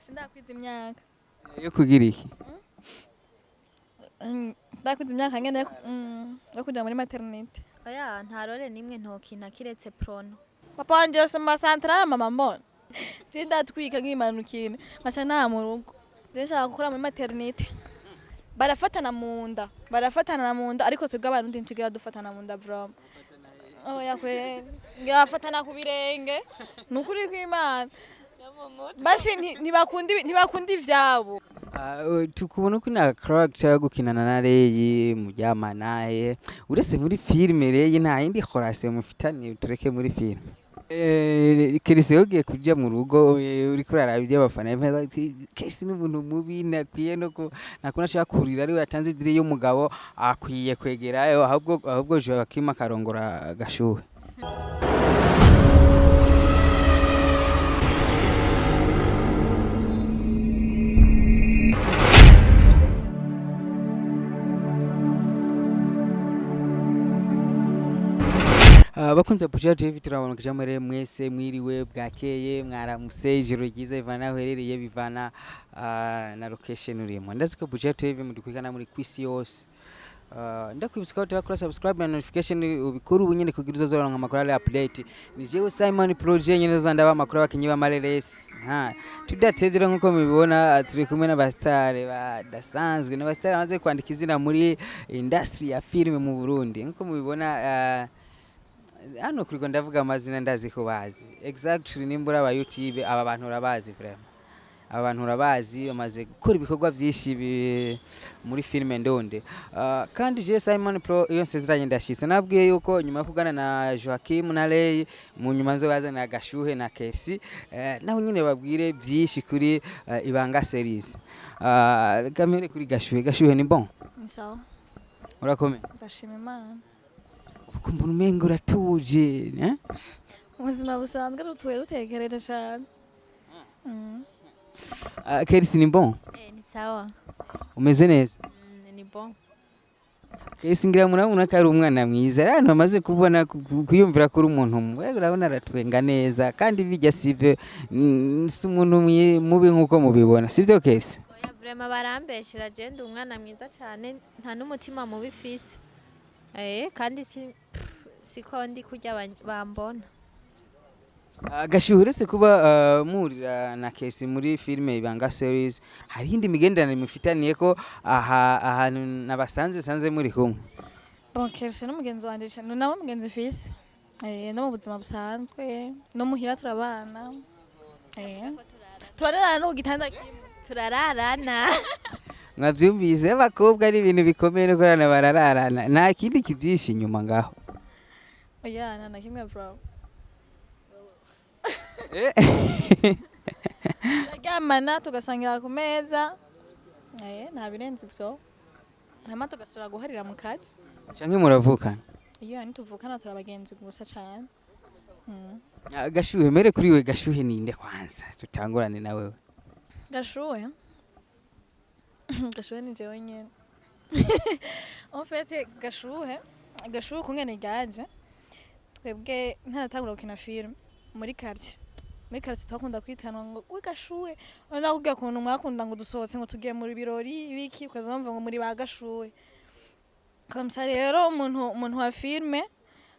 Sindakwiza imyaka. Yo kugira iki? Ndakwiza imyaka ngene yo kuja muri maternité. Oya ntarore nimwe ntokina kiretse prono. Papa wanje yose mu masantra mama mbona. Sindatwika nk'imanukine. Nkaca nta mu rugo. Nshaka gukora muri maternité. Barafatana mu nda ariko twebwe abantu ntitugira dufatana mu nda vraiment. Oya kwe ngafatana ku birenge. Nukuri kw'Imana. Basi ntibakunda ivyabo. Tukubona ko na character yo gukinana na Reyi muryamanaye uretse muri filime Reyi nta yindi relation mufitanye tureke muri filime. Kercy yogiye kuja mu rugo uri kuraraba iby'abafana Kercy n'ubuntu mubi nakwiye no ko nakona ashaka kurira ari yatanze idire y'umugabo akwiye kwegerayo ahubwo Joachim akarongora Gashuhe. Bakunze Buja TV turabona kujamare mwese mwiriwe bwakeye mwaramuse ijoro ryiza ivana herereye bivana na location urimo ndaziko Buja TV mudukwikana muri kwisi yose ndakwibutsa ko turakora subscribe na notification ubikuru ubunyene kugira uzozora nka makuru ya update ni jewe Simon Project nyene zandaba makuru abakinyi ba Marelesi tudatezera nkuko mubibona turi kumwe n'abastare badasanzwe n'abastare bamaze kwandika izina muri industry ya filime mu Burundi nkuko mubibona hano kuri ndavuga amazina ndazi ko bazi exactly nimbura aba YouTube aba bantu urabazi vraiment abantu urabazi bamaze gukora ibikorwa byinshi muri filime ndonde kandi je Simon Pro iyo nsezeranye ndashitse nabwiye yuko nyuma yo kugana na Joachim na Reyi mu nyuma nzo bazana Gashuhe na Kercy naho nyine babwire byinshi kuri Ibanga series kamere kuri Gashuhe ni bon Ni sawa. urakomeye Ndashima Imana. Kumbona umengo uratuje Ubuzima busanzwe dutekereje cyane. Kercy ni bon Ni sawa. umeze neza Ni bon. Kercy ngira murabona ko ari umwana mwiza rano amaze kubona kuyumvira kuri umuntu mwe urabona aratwenga neza kandi bijya sivyo si umuntu mubi nkuko mubibona sivyo Kercy? Oya vraiment barambeshera je ndi umwana mwiza cyane nta n'umutima mubi fisi. Kandi siko ndi kurya bambona. Gashuhe uretse kuba murira na Kercy muri filime Ibanga series hari indi migenderanire mufitaniye ko ahantu nabasanze muri kumwe? Bon Kercy n'umugenzi wanje cyane nawe mugenzi fisi. No mu buzima busanzwe no muhira turabana. Turarana no gitanda kimwe. Turararana. Mwavyumvise abakobwa ari ibintu bikomeye no korana barararana nta kindi kibyinshi inyuma ngaho. Oya nana kimwe bro. Turyamana tugasangira ku meza. Nta birenze ibyo. Hama tugasura guharira mu kazi. Canke muravukana? Iyo ntituvukana turabagenzi gusa cyane. Gashuhe mere kuri we Gashuhe ninde kwanza tutangurane na wewe? Gashuhe ni jewe nyene. En fait Gashuhe kungene gaje twebwe ntaratangura gukina film muri Kercy twakunda kwitanwa ngo we Gashuhe ona kugira kuntu mwakunda ngo dusohotse ngo tugiye muri birori biki ukazamva ngo muri ba Gashuhe comme ça rero umuntu wa filme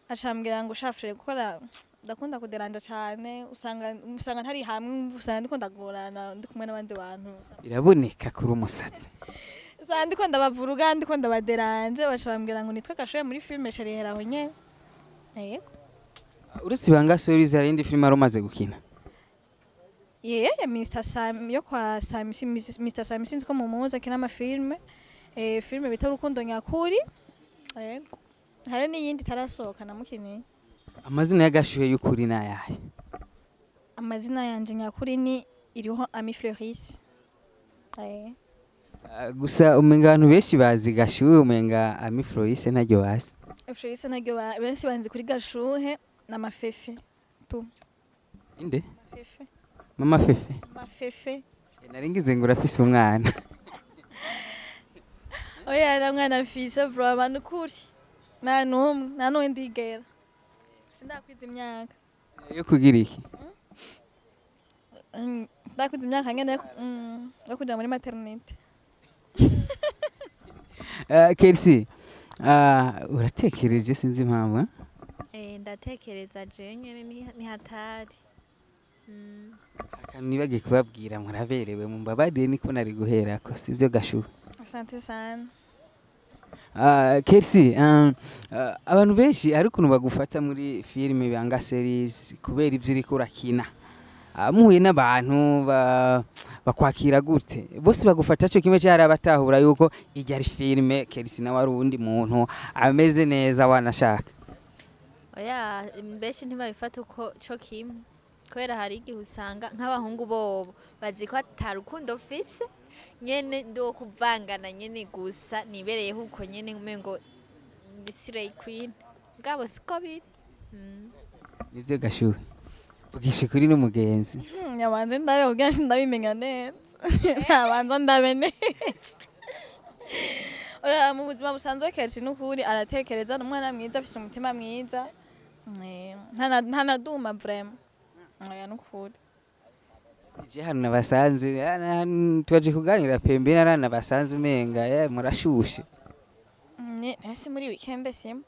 acambwira ngo shafre gukora ndakunda kuderanja cyane usanga ntari hamwe usanga ndiko ndagorana ndi kumwe n'abandi bantu iraboneka kuri umusatsi usanga ndiko ndabavuruga ndiko ndabaderanje bacambwira ngo nitwe Gashuhe muri filme sharihera aho nyene yego uretse Ibanga series hari indi filime aromaze gukina Mr Sam yo kwa Sam Mr Sam sinzi ko mumuza kina amafilme filme bita Urukundo Nyakuri yego hari n'iyindi tarasohoka namukiniye. Amazina ya Gashuhe y'ukuri nayahe? Amazina yanje nyakuri ni iriho Ami Fleuris. Gusa umenga abantu benshi bazi Gashuhe umenga Ami Fleuris ntaryo bazi. Fleuris ntaryo benshi banzi kuri Gashuhe na Mafefe tu. Inde? Mafefe. Mama Fefe. Mafefe. Naringize ngo urafise umwana. Oya na mwana afise bro abantu kuri. Nta numwe ndigera. Sindakwiza imyaka. Yo kugira iki? ndakuze imyaka ngene yo kuja muri maternité. Kercy, uratekereje sinzi impamvu ndatekereza je nyene ni hatari. akantu nibagiye kubabwira muraberewe mumbabarire niko nari guherako sivyo Gashuhe. Asante sana. Kercy, abantu benshi ari ukuntu bagufata muri filime banga series kubera ivyo uriko urakina. Muhuye n'abantu bakwakira gute? Bose bagufata cyo kimwe cyari abatahura yuko ijya ari filime Kercy nawe ari uwundi muntu ameze neza wanashaka. Oya benshi ntibabifata uko cyo kimwe. Kubera hari igihe usanga nk'abahungu bobo bazi ko atarukundo fise nyene ndo kuvangana nyene gusa nibereye huko nyene umengo bisirey queen ngabo siko biri. Nivyo Gashuhe. Vugishe kuri n'umugenzi. Nyabanze ndabe kugira ndabimenya neza. Nabanza ndabe neza. Oya mu buzima busanzwe Kercy n'ukuri aratekereza n'umwana mwiza afise umutima mwiza. Ntanaduma vraiment. Oya n'ukuri. Je hano nabasanze twaje kuganira pembe narana basanze umenga murashushe. Nasi muri weekend sim.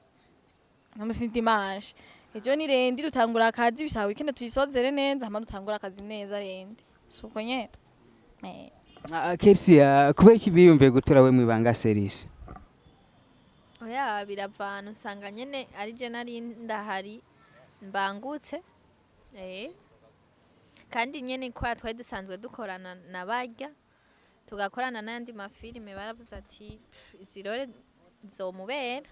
Namusi dimanche. Ejo ni rendi dutangura akazi bisa weekend tuyisozere neza hama dutangura akazi neza rendi. Suko nyene. Kercy, kubera iki biyumviye gutora we mu Ibanga series? Oya biravana usanga nyene ari je nari ndahari mbangutse. Kandi nyene kwa twari dusanzwe dukorana nabarya tugakorana n'andi mafilime baravuze ati izirore zomubera.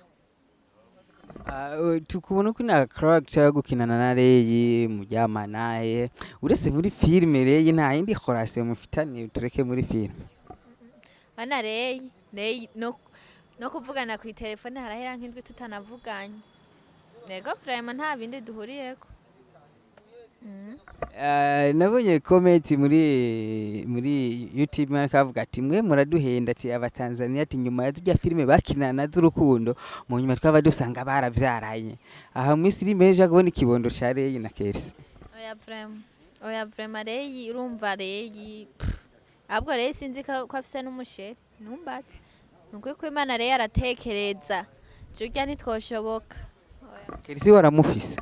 Tukubona ko na character yo gukinana na Reyi muryamanaye uretse muri filime Reyi nta yindi relation mufitanye tureke muri filime. Bana Reyi no kuvugana ku telefone harahera nk'indwi tutanavuganye. Nego vraiment nta bindi duhuriyeko. Nabonye comment muri YouTube marakavuga ati mwe muraduhenda ati abatanzania ati nyuma ya zijya filime bakinana z'urukundo mu nyuma twaba dusanga baravyaranye. Aha Misiri meje agobona ikibondo ca Reyi na Kercy. Oya vraiment Reyi urumva Reyi abwo Reyi sinzi ko afise n'umusheri numbatse. Nuko ko Imana Reyi aratekereza. Jurya nitwoshoboka. Kercy waramufise?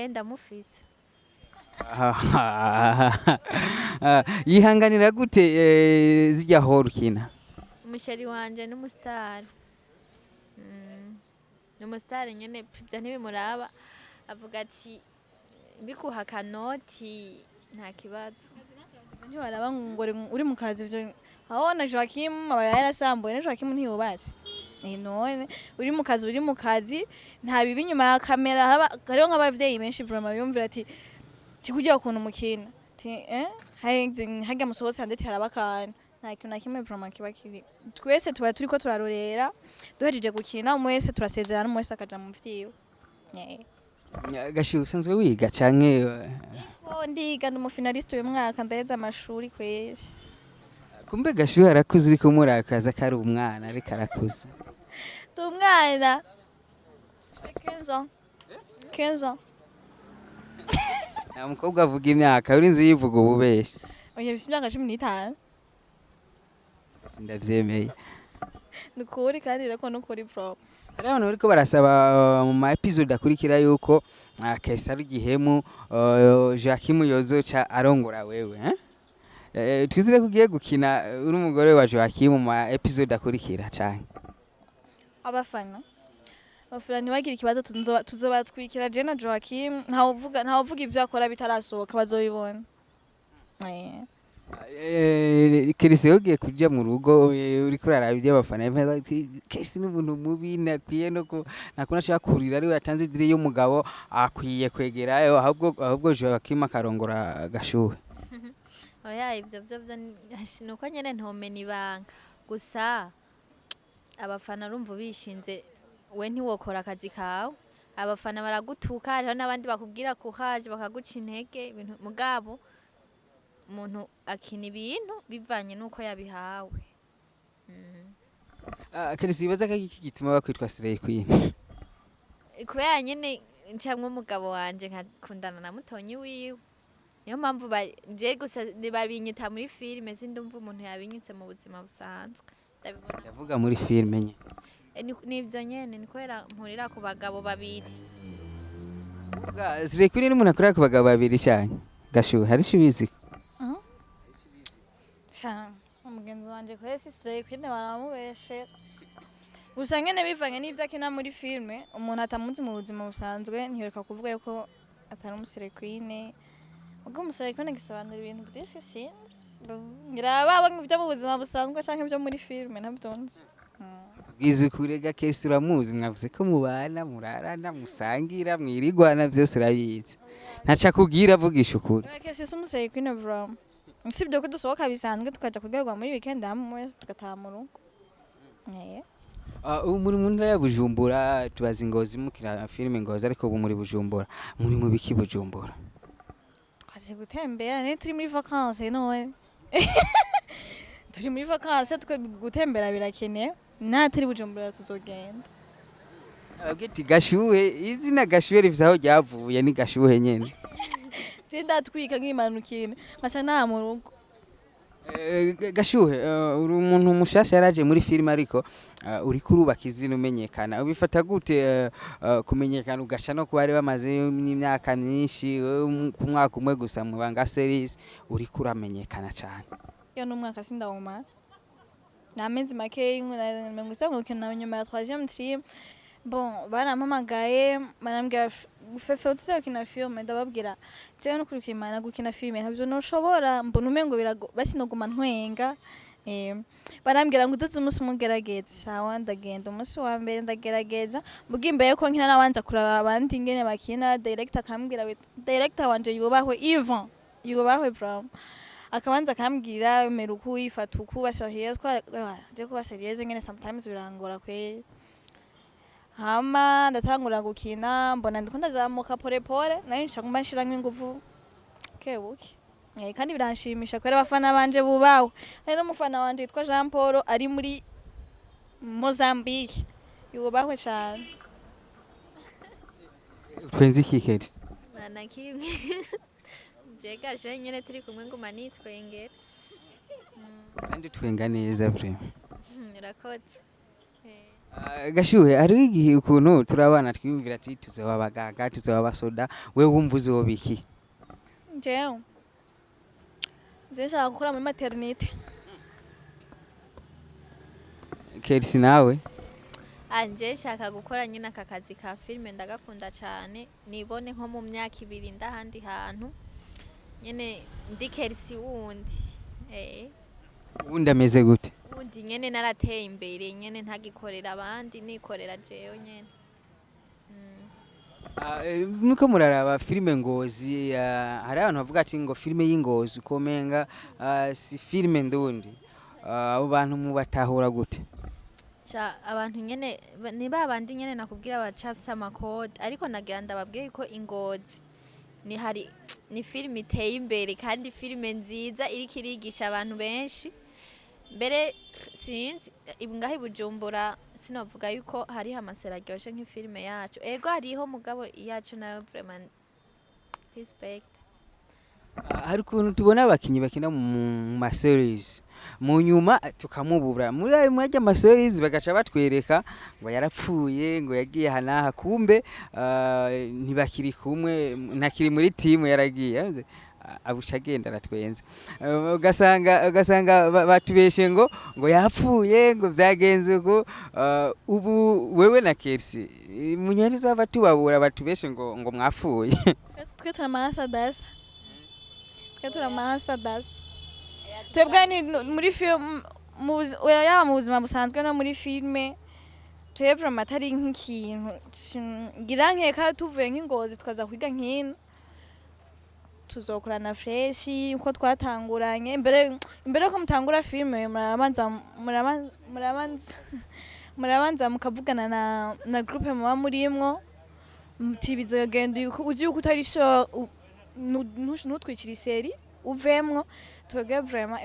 Ndamufise. Yihanganira gute zijya horukina? Umusheri wanje n'umustar. N'umustar nyene byo ntibimuraba avuga ati bikuha kanoti nta kibazo. Ntibaraba ngo uri mu kazi byo. Abona Joachim aba yarasambuye na Joachim ntiyubatse. None uri mu kazi nta bibi nyuma ya kamera hariho nk'abavyeyi benshi vraiment biyumvira ati tikujya ukuntu mukina hajya musohotse handetse harabakana nta kintu na kimwe vraiment kiba kiri twese tuba turiko turarorera duhejeje gukina umwe wese turasezerana umwe wese akaja mu vyiwe. Gashuhe usanzwe wiga canke? Ndiga ndi umufinaliste uyu mwaka ndaheza amashuri kweri. Kumbe Gashuhe arakuze uriko murakaza kari umwana ariko arakuze. Umwana. C'est 15 ans. Nta mukobwa avuga imyaka uri nzu yivuga ububeshi. Oya bisi imyaka 15. Sindavyemeye. Nukuri kandi rako nukuri pro. Hari abantu bariko barasaba mu ma episode akurikira yuko Kercy ari gihemu Joachim yozoca arongora wewe twizire kugiye gukina uri umugore wa Joachim mu ma episode akurikira cyane. Abafana ntibagira ikibazo tuzobatwikira je na Joachim ntawuvuga ivyo akora bitarasohoka bazobibona. Kercy yogiye kuja mu rugo uri kuraraba ibyo abafana Kercy n'ubuntu mubi nakwiye nakuna ashaka kurira ari we yatanze idiri y'umugabo akwiye kwegerayo ahubwo Joachim akarongora Gashuhe. Oya ibyo nuko nyene ntomena ibanga gusa abafana urumva bishinze we ntiwokora akazi kawe abafana baragutuka hariho n'abandi bakubwira kuhaje bakaguca intege ibintu mugabo umuntu akina ibintu bivanye nuko yabihawe. Kercy bibaza ko iki gituma bakwitwa Slay Queen? Kubera nyene ncamwe umugabo wanje nkakundana na mutonyi wiwe niyo mpamvu je gusa babinyita muri filime sindumva umuntu yabinyitse mu buzima busanzwe ndabibona ndavuga muri filime nye nivyo nyene ni kubera mpurira ku bagabo babiri zire kuri n'umuntu akorera ku bagabo babiri cyane Gashuhe hari shibizi cyane umugenzi wanje kwese sister kwine baramubeshe gusa nyene bivanye n'ivyo akina muri filime umuntu atamuzi mu buzima busanzwe ntiyoreka kuvuga yuko atari umusire kwine ubwo umusire kwine gisobanura ibintu byinshi sinzi ngiraba ibyo mu buzima busanzwe canke ibyo muri filime ntabyonzi bwize kurega Kercy uramuzi mwavuze ko mubana murarana musangira mwirigwana byose urabizi ntaca kugira avugisha ukuri Kercy umusire kwine bro sibyo ko dusohoka bisanzwe tukaja kugerwa muri weekend hamwe tugataha mu rugo muri mu ntara ya Bujumbura tubaza Ingozi mukira filime Ingozi ariko ubu muri Bujumbura muri mu biki Bujumbura twaje gutembera ne turi muri vacances none turi muri vacances twe gutembera birakeneye natari Bujumbura tuzogenda abwiti Gashuhe izina Gashuhe rivye aho ryavuye ni Gashuhe nyene ndatwika nk'imanukine nkaca nta mu rugo Gashuhe uri umuntu mushasha yaraje muri filime ariko uri kurubaka izina umenyekana ubifata gute kumenyekana ugasha no kubari bamaze n'imyaka myinshi ku mwaka umwe gusa mu Ibanga series uri kuramenyekana cyane yo n'umwaka sindawuma namezi make ngutangukina nyuma ya 3e trim bon barampamagaye barambwira fefe tuzakina filme ndababwira jewe no kurikimana gukina filme ntabyo noshobora mbona umengo basinoguma ntwenga barambwira ngo ututse umunsi umugerageza sawa ndagenda umunsi wa mbere ndagerageza mbuga imbere ko nkina nabanza kuraba abandi ngene bakina director akambwira director wanje yubahwe Ivan yubahwe bro akabanza akambwira meruku ifata uku basohezwa je kuba serious ngene sometimes birangora kwe hama ndatangura gukina mbona ndiko ndazamuka pore pore nayo nshaka nshiramo ingufu kebuke kandi biranshimisha kwera abafana banje bubawe ari no mufana wanje yitwa Jean Paul ari muri Mozambique yubahwe cyane twenzi iki Kercy na kimwe je Gashuhe nyene turi kumwe nguma nitwengera kandi twenga neza bre irakoze Gashuhe ari igihe ukuntu turabana twiyumvira ati tuzoba abaganga tuzoba abasoda we wumva uzobiki jewe nshaka gukora muri maternité Kercy nawe anje shaka gukora nyine aka kazi ka filime ndagakunda cyane nibone nko mu myaka 2 ndahandi hantu nyene ndi Kercy wundi wundi ameze gute wundi nyene narateye imbere nyene ntagikorera abandi nikorera jewe nyene nuko muraraba filime Ngozi hari abantu bavuga ati ngo filime y'Ingozi ukomenga si filime ndundi abo bantu mubatahura gute abantu nyene ni babandi nyene nakubwira bacafisa amakode ariko nagira ndababwiye ko Ingozi ni filime iteye imbere kandi filime nziza iriko irigisha abantu benshi mbere sinzi ngaho Bujumbura sinovuga yuko hariho amasera aryoshe nk'ifilime yacu ego hariho mugabo yacu nayo vraiment respect hari ukuntu tubona abakinyi bakina mu ma-series mu nyuma tukamubura muri ajya ma-series bagaca batwereka ngo yarapfuye ngo yagiye hanaha kumbe ntibakiri kumwe ntakiri muri team yaragiye abusha agenda aratwenze ugasanga batubeshe ngo yapfuye ngo byagenze ngo ubu wewe na Kercy munyari zava tubabura batubeshe ngo mwapfuye twe turamasa dasa twebwe ni muri film yaba mu buzima busanzwe no muri filme twebwe amatari nk'ikintu ngira nkeka tuvuye nk'Ingozi tukaza kwiga nk'ino tuzokorana fresh uko twatanguranye imbere ko mutangura filme murabanza mukavugana na groupe muba murimwo muti bizogenda uzi yuko utari sure ntutwikira iseri uvemwo twebwe vraiment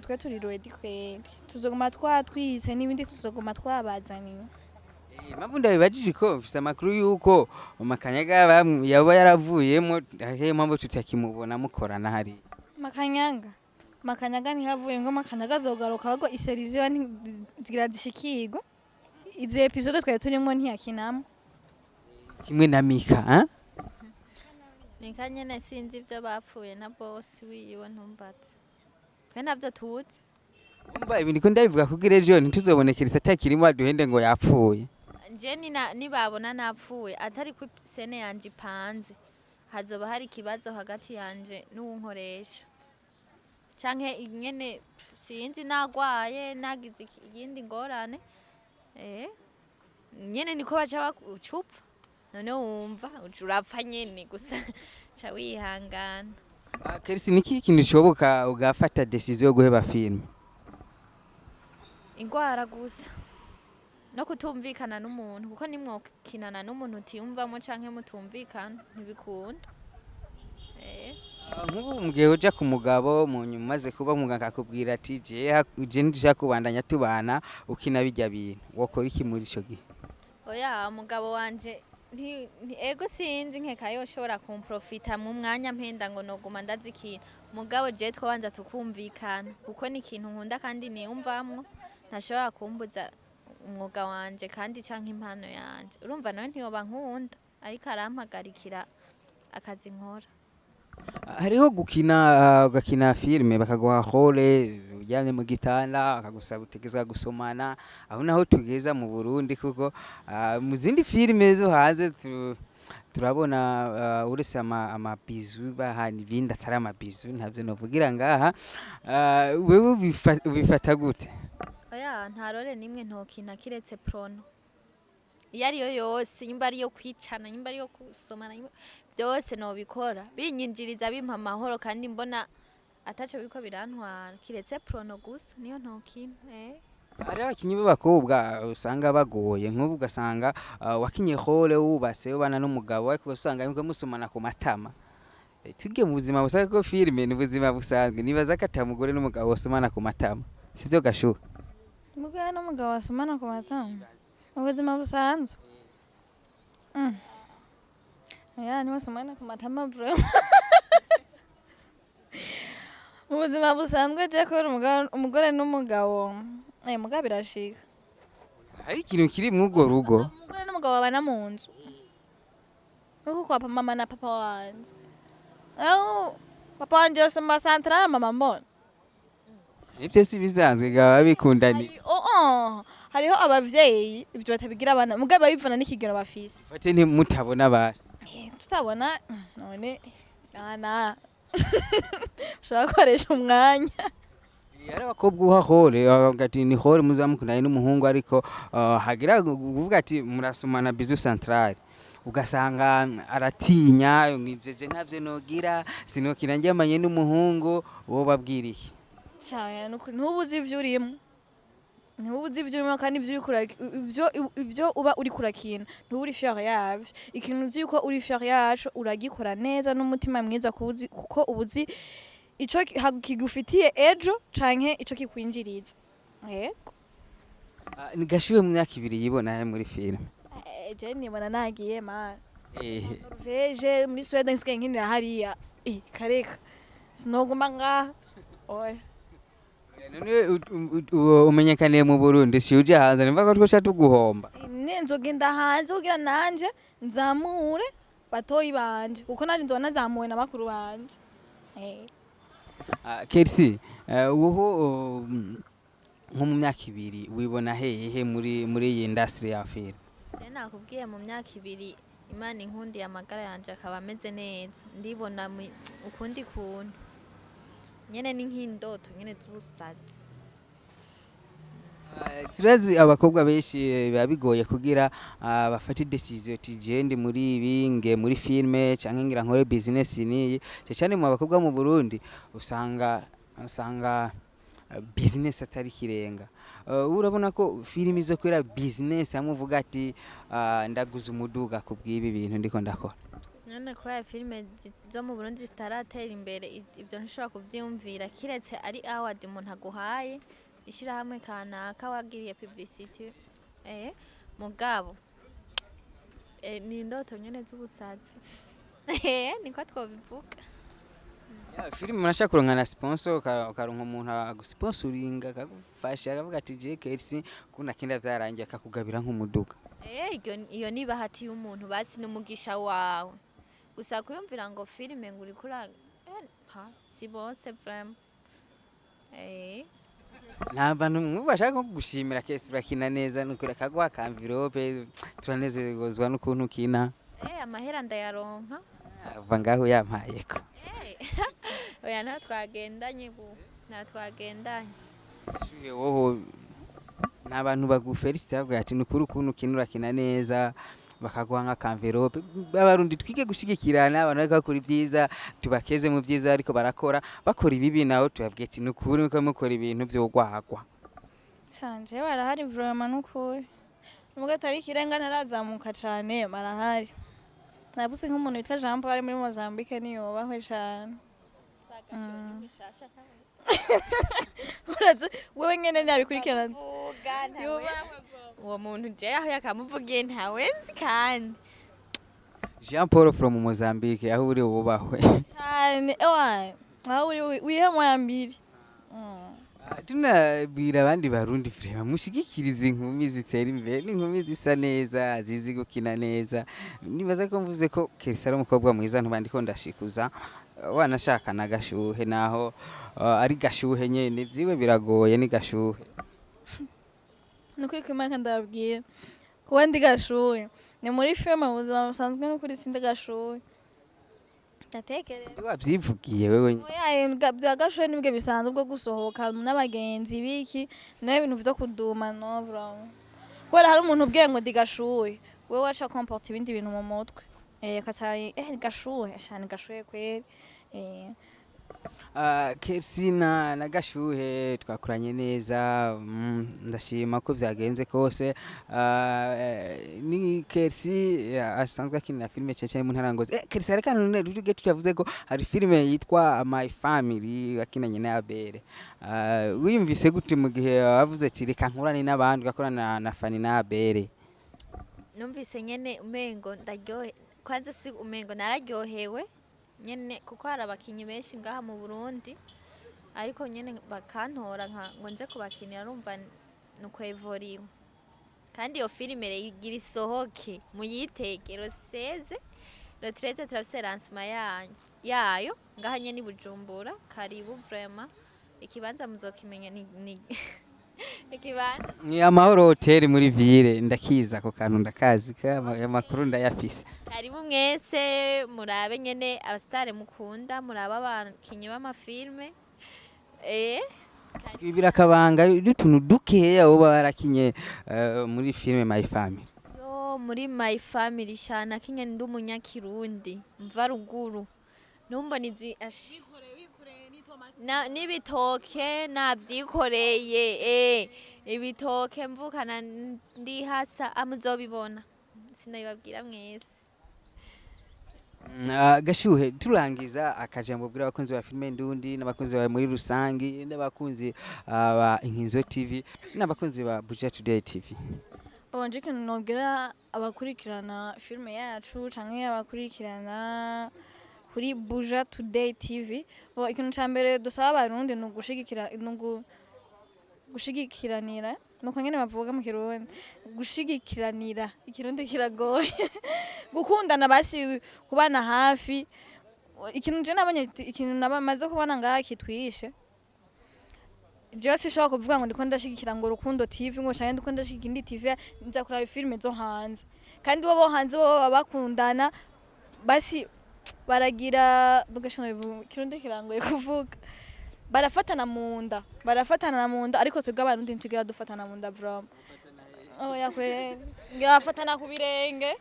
twe turi ready kweli tuzoguma twatwise n'ibindi tuzoguma twabazaniye impamvu ndabibajije ko mfise amakuru yuko Makanyaga yaba yaravuyemo ariyo mpamvu tutakimubona mukorana hari Makanyaga ntihavuye ngo Makanyaga azogaruka ahubwo iseriziyo zigira zishikirwa izo episode twari turimo ntiyakinamo kimwe na Mika Mika nyene sinzi ibyo bapfuye na boss wiwe ntumbatse twe navyo tuzi umva ibintu ko ndabivuga kugira ejo ntituzobonekera atakirimo aduhende ngo yapfuye nje nibabona napfuye atari ku sene yanje ipanze hazoba hari ikibazo hagati yanje n'uwunkoresha canke nyene sinzi nagwaye nagize ikindi ngorane nyene niko baca bacupa none wumva urapfa nyene gusa ca wihangana Kercy niki kintu gishoboka ugafata decision yo guheba film ingwara gusa no kutumvikana n'umuntu kuko nimwokinana n'umuntu utiyumvamo canke mutumvikana ntibikunda nk'ubu mugihe uja ku mugabo mu nyuma umaze kuba muganga akakubwira ati je ndishaka kubandanya tubana ukina bijya bintu wokora iki muri ico gihe oya umugabo wanje ego sinzi nkeka yoshobora kumprofita mu mwanya mpenda ngo noguma ndazikina mugabo je twabanza tukumvikana kuko ni ikintu nkunda kandi niyumvamwo ntashobora kumbuza umwuga wanje kandi canke impano yanje urumva nawe ntiyoba nkunda ariko arampagarikira akazi nkora hariho ugakina filime bakaguha role ujyanye mu gitanda akagusaba utegeza gusomana aho naho tugeza mu Burundi kuko mu zindi filime zo hanze turabona uretse amabizu bahana ibindi atari amabizu ntabyo novugira ngaha wewe ubifata gute oya nta role nimwe ntokina kiretse prono iyo ariyo yose nyimba ariyo kwicana nyimba ariyo gusomana byose nobikora binyinjiriza bimpa amahoro kandi mbona ataco biriko birantwara kiretse prono gusa niyo ntokina hari abakinyi b'abakobwa usanga bagoye nk'ubu ugasanga wakinye role wubase ubana n'umugabo ariko usanga yuko musomana ku matama tugiye mu buzima busanga ko filime ni ubuzima busanzwe nibaza ko atamugore n'umugabo basomana ku matama sivyo Gashuhe umugore n'umugabo basomana ku matama mu buzima busanzwe ya ni basomana ku matama bro mu buzima busanzwe je ko umugore n'umugabo mugabo birashika hari ikintu kiri mu urwo rugo umugore n'umugabo babana mu nzu uko kwa mama na papa wanje papa wanje yosoma santra mama mbona ivyo si bisanzwe gaba bikundani hariho abavyeyi ibyo batabigira abana mugabo bivana n'ikigero bafise fate ni mutabona basi tutabona none ushobora gukoresha umwanya yari abakobwa uha hore agati ni hore muzamukundanye n'umuhungu ariko hagira kuvuga ati murasomana bizu centrale ugasanga aratinya ngivyeje ntavyo nogira sinokira njyamanye n'umuhungu wo babwiriye cyane ntubuzi ivyo urimo kandi ibyo uba uri kurakina ntuburi fier yavyo ikintu uzi yuko uri fier yacu uragikora neza n'umutima mwiza kuko ubuzi ico kigufitiye ejo canke ico kikwinjiriza yego ni Gashuhe mu myaka 2 yibona muri filime je nibona nagiye man Norvege muri Sweden nkinira hariya kareka sinoguma ngaha oya umenyekaniye mu Burundi si uje hanze nimva ko twosha tuguhomba nzogenda hanze kugira nanje nzamure batoyi banje kuko nari nzona nazamuwe na bakuru banje Kercy uho nko mu myaka 2 wibona hehe muri iyi industry ya film nakubwiye mu myaka 2 Imana inkundi amagara yanje akaba ameze neza ndibona ukundi kuntu nyene ni nk'indoto nyene z'ubusazi turazi abakobwa benshi biba bigoye kugira bafate decision tigende muri ibinge muri filme canke ngira nkore business niyi cyane mu bakobwa mu Burundi usanga business atari kirenga urabona ko filime izo kwera business amuvuga ati ndaguza umuduga kubwibi bintu ndiko ndakora none kwa filime zo mu Burundi zitaratera imbere ibyo ntushobora kuvyumvira kiretse ari award umuntu aguhaye ishira hamwe kanaka wagiriye publicity mugabo ni indoto nyene z'ubusazi niko twobivuga. Filime murashaka kuronka na sponsor ukaronka umuntu agusponsoringa akagufasha akavuga ati je Kercy kuna kinda vyarangiye akakugabira nk'umuduga. Iyo ni bahati y'umuntu basi n'umugisha wawe. Gusa kuyumvira ngo filime ngo uri kura si bose vraiment. Nta bantu mubashaka ko gushimira Kercy bakina neza nukuri akagwa ka envelope turanezerezwa n'ukuntu kina. Amahera ndayaronka. Ava ngaho yampayeko. Oya nta twagendanye Gashuhe woho n'abantu bagufelicite bavuga ati nukuri ukuntu kinura kina neza bakaguha nka envelope. Abarundi twige gushigikirana abantu bariko bakora ibyiza tubakeze mu byiza ariko barakora bakora ibibi naho tubabwiye ati nukuri uko mukora ibintu byo gwagwa. Sanje barahari vraiment nukuri. Nubwo atari kirenga ntarazamuka cyane barahari. Nabuze nk'umuntu witwa Jean Paul muri Mozambique niyo bahwe cyane. Uraze wewe nyene nabikurikirana. Uwo muntu je aho yakamuvugiye ntawenzi kandi. Jean Paul from Mozambique aho uri ubahwe. Cyane aho uri wihemo ya mbiri. Tunabwira abandi barundi vrema mushigikiriza inkumi zitera imbere n'inkumi zisa neza zizi gukina neza. Nibaza ko mvuze ko Kercy ari umukobwa mwiza ntubandiko ndashikuza wanashaka na Gashuhe naho ari Gashuhe nyene vyiwe biragoye ni Gashuhe. Nuko ikimaka ndababwira kuba ndi Gashuhe ni muri filime ubuzima busanzwe n'ukuri sinde Gashuhe. Ndatekereza wabyivugiye wewe. Bya Gashuhe nibwo bisanzwe bwo gusohoka n'abagenzi biki nayo ibintu byo kuduma no bro. Kwera hari umuntu ubwiye ngo ndi Gashuhe wewe wacha comporte ibindi bintu mu mutwe. Katari Gashuhe cyane Gashuhe kweri. Kercy na Gashuhe twakoranye neza ndashima ko vyagenze kose. Ni Kercy asanzwe akinira filime cyane mu ntarangozi. Kercy areka none ruge tuyavuze ko hari filime yitwa My Family akinanye na Abere. Wiyumvise gute mu gihe wavuze ati reka nkurane n'abandi gakorana na Fani na Abere? Numvise nyene umengo ndaryohe kwanza si umengo nararyohewe nyene kuko hari abakinyi benshi ngaha mu Burundi ariko nyene bakantora ngo nze kubakinira urumva nuko evoriwe kandi iyo filime igira isohoke muyitegero seze le 13 turafise lancement yayo ngaha nyene Bujumbura karibu vraiment ikibanza muzokimenya ni ikibanza ni amahoro hotel muri ville ndakiza ko kantu ndakazi ka makuru ndayafise. Karibu mwese murabe nyene abastare mukunda muraba abakinyi b'amafilme twibira kabanga y'utuntu dukeya bo barakinye muri filme My Family. Muri My Family shana kinye ndi umunyakirundi mva ruguru numbonizi n'ibitoke navyikoreye ibitoke mvukana ndi hasa amuzobibona sinabibabwira mwese. Gashuhe turangiza akajambo bwira abakunzi ba filme ndundi n'abakunzi ba muri rusangi n'abakunzi ba Inkinzo TV n'abakunzi ba Buja Today TV. Bonje kan nobwira abakurikirana filme yacu canke abakurikirana kuri Buja Today TV ikintu cyambere dusaba abarundi no gushigikiranira nuko nyene bavuga mu Kirundi gushigikiranira ikirundi kiragoye gukundana basi kubana hafi ikintu je nabonye ikintu nabamaze kubana ngaha kitwishe je sishobora kuvuga ngo ndiko ndashigikira ngo Rukundo TV ngo cyane ndiko ndashigikira indi TV nza kuraba filme zo hanze kandi bo hanze bo bakundana basi baragira bugashona kirundi kirangoye kuvuga barafatana mu nda ariko twebwe abarundi ntitugira dufatana mu nda vraiment yakwe ngafatana ku birenge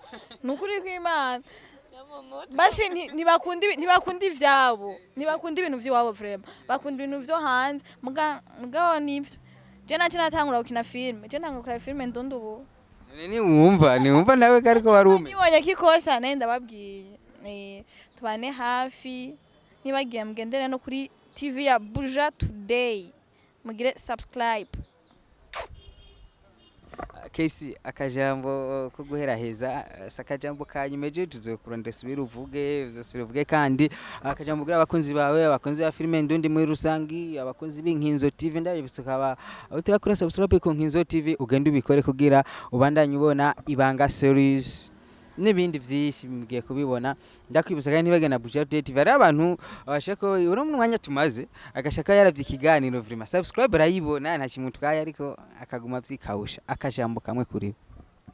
nukuri kw'Imana basi ntibakunda ivyabo ntibakunda ibintu vy'iwabo vraiment bakunda ibintu vyo hanze mugabo nivyo je natangura gukina filme ndundi ubu niwumva nawe kariko barume nibonye kikosa naye ndababwiye tubane hafi nibagiye mugendere no kuri TV ya Buja Today mugire subscribe. Kercy akajambo ko guheraheza sakajambo kanyimeje tuzokurondera subira uvuge kandi akajambo gira abakunzi bawe abakunzi ba filime ndundi muri rusangi abakunzi b'Inkinzo TV ndabibisukaba utira kuri subscribe ku Nkinzo TV ugenda ubikore kugira ubandanye ubona Ibanga series n'ibindi byinshi mugiye kubibona ndakwibutsa kandi ntibagena budget TV ari abantu bashaka uri mu mwanya tumaze agashaka yaravye ikiganiro vrima subscribe rayibona nta kimwe twaye ariko akaguma vyikawusha akajambo kamwe kuri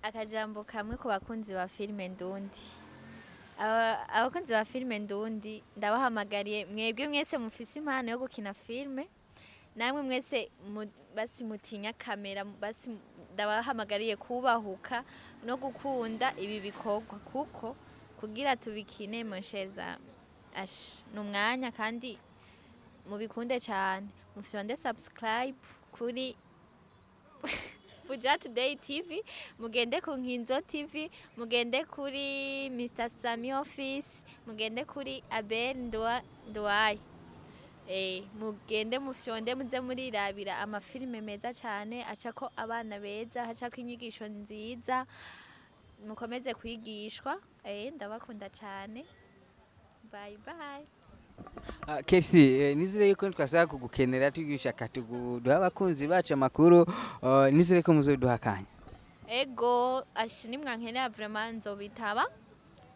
akajambo kamwe ku bakunzi ba filime ndundi abakunzi ba filime ndundi ndabahamagariye mwebwe mwese mufise impano yo gukina filime namwe mwese basi mutinya kamera basi ndabahamagariye kubahuka no gukunda ibi bikorwa kuko kugira tubikine monsheza numwanya kandi mubikunde cyane mufyonde subscribe kuri Buja Today TV mugende ku Nkinzo TV mugende kuri Mr Sami Office mugende kuri Abel Ndwai mugende mufyonde muze murirabira amafilime meza cyane acako abana beza hacako inyigisho nziza mukomeze kwigishwa ndabakunda cyane bye bye Kercy nizire yuko twasaka kugukenera tugisha katuguduha abakunzi bacu amakuru nizire ko muzoduhakanya ego ashini mwankenera vraiment nzobitaba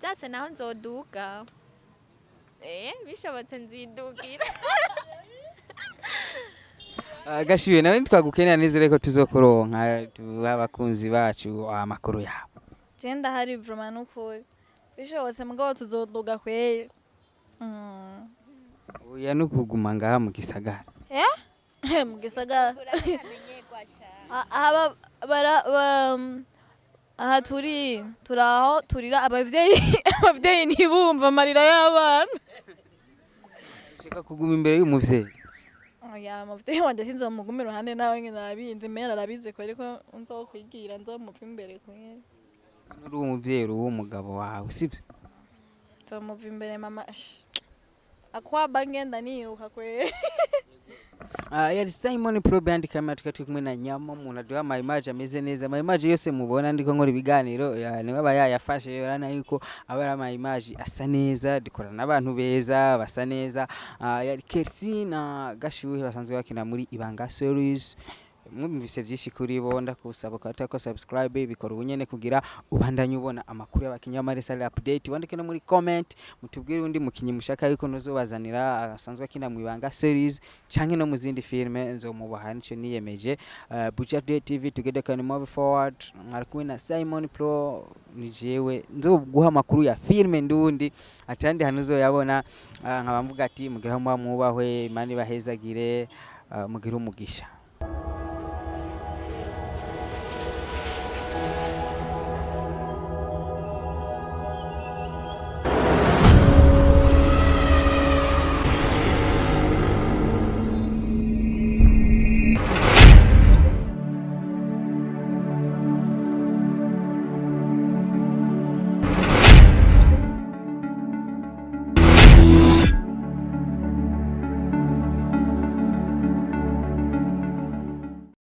byase naho nzoduga bishobotse nzidugira Gashuhe nawe twagukenera nizire ko tuzokuronka tuha abakunzi bacu amakuru yabo Jenda hari vraiment ukuri bishobotse mugabo tuzoduga kweye oya nukuguma ngaha mu gisagara mu gisagara uramenyegwa sha aha turaho turira abavyeyi ntibumva amarira y'abana ushaka kuguma imbere y'umuvyeyi oya umuvyeyi wanje sinzomuguma iruhande nawe nyine arabizi mera arabizi ko ariko nzokwigira nzomuva imbere kunye uri umuvyeyi uri umugabo wawe sibyo nzomuva imbere mama akwaba ngenda niruka kwe yari Simon Pro band camera tukati kumwe na nyama umuntu aduha ama image ameze neza ama image yose mubona ndiko nkora ibiganiro niwe aba yayafashe yorana yuko abara ama image asa neza dikora n'abantu beza basa neza yari Kercy na Gashuhe basanzwe bakina muri Ibanga series mwumvise byinshi kuri bo ndakusaba ko subscribe bikora ubunyene kugira ubandanye ubona amakuru y'abakinyamare sale update wandike no muri comment mutubwire undi mukinyi mushaka yuko nozobazanira asanzwe akina mu Ibanga series canke no mu zindi filme nzomubaha nico niyemeje Buja TV together can move forward mwarakuwe na Simon Pro nijewe nzoguha amakuru ya filme ndundi atandi hanuzo yabona nkabamvuga ati mugira mwubahwe imani bahezagire mugira umugisha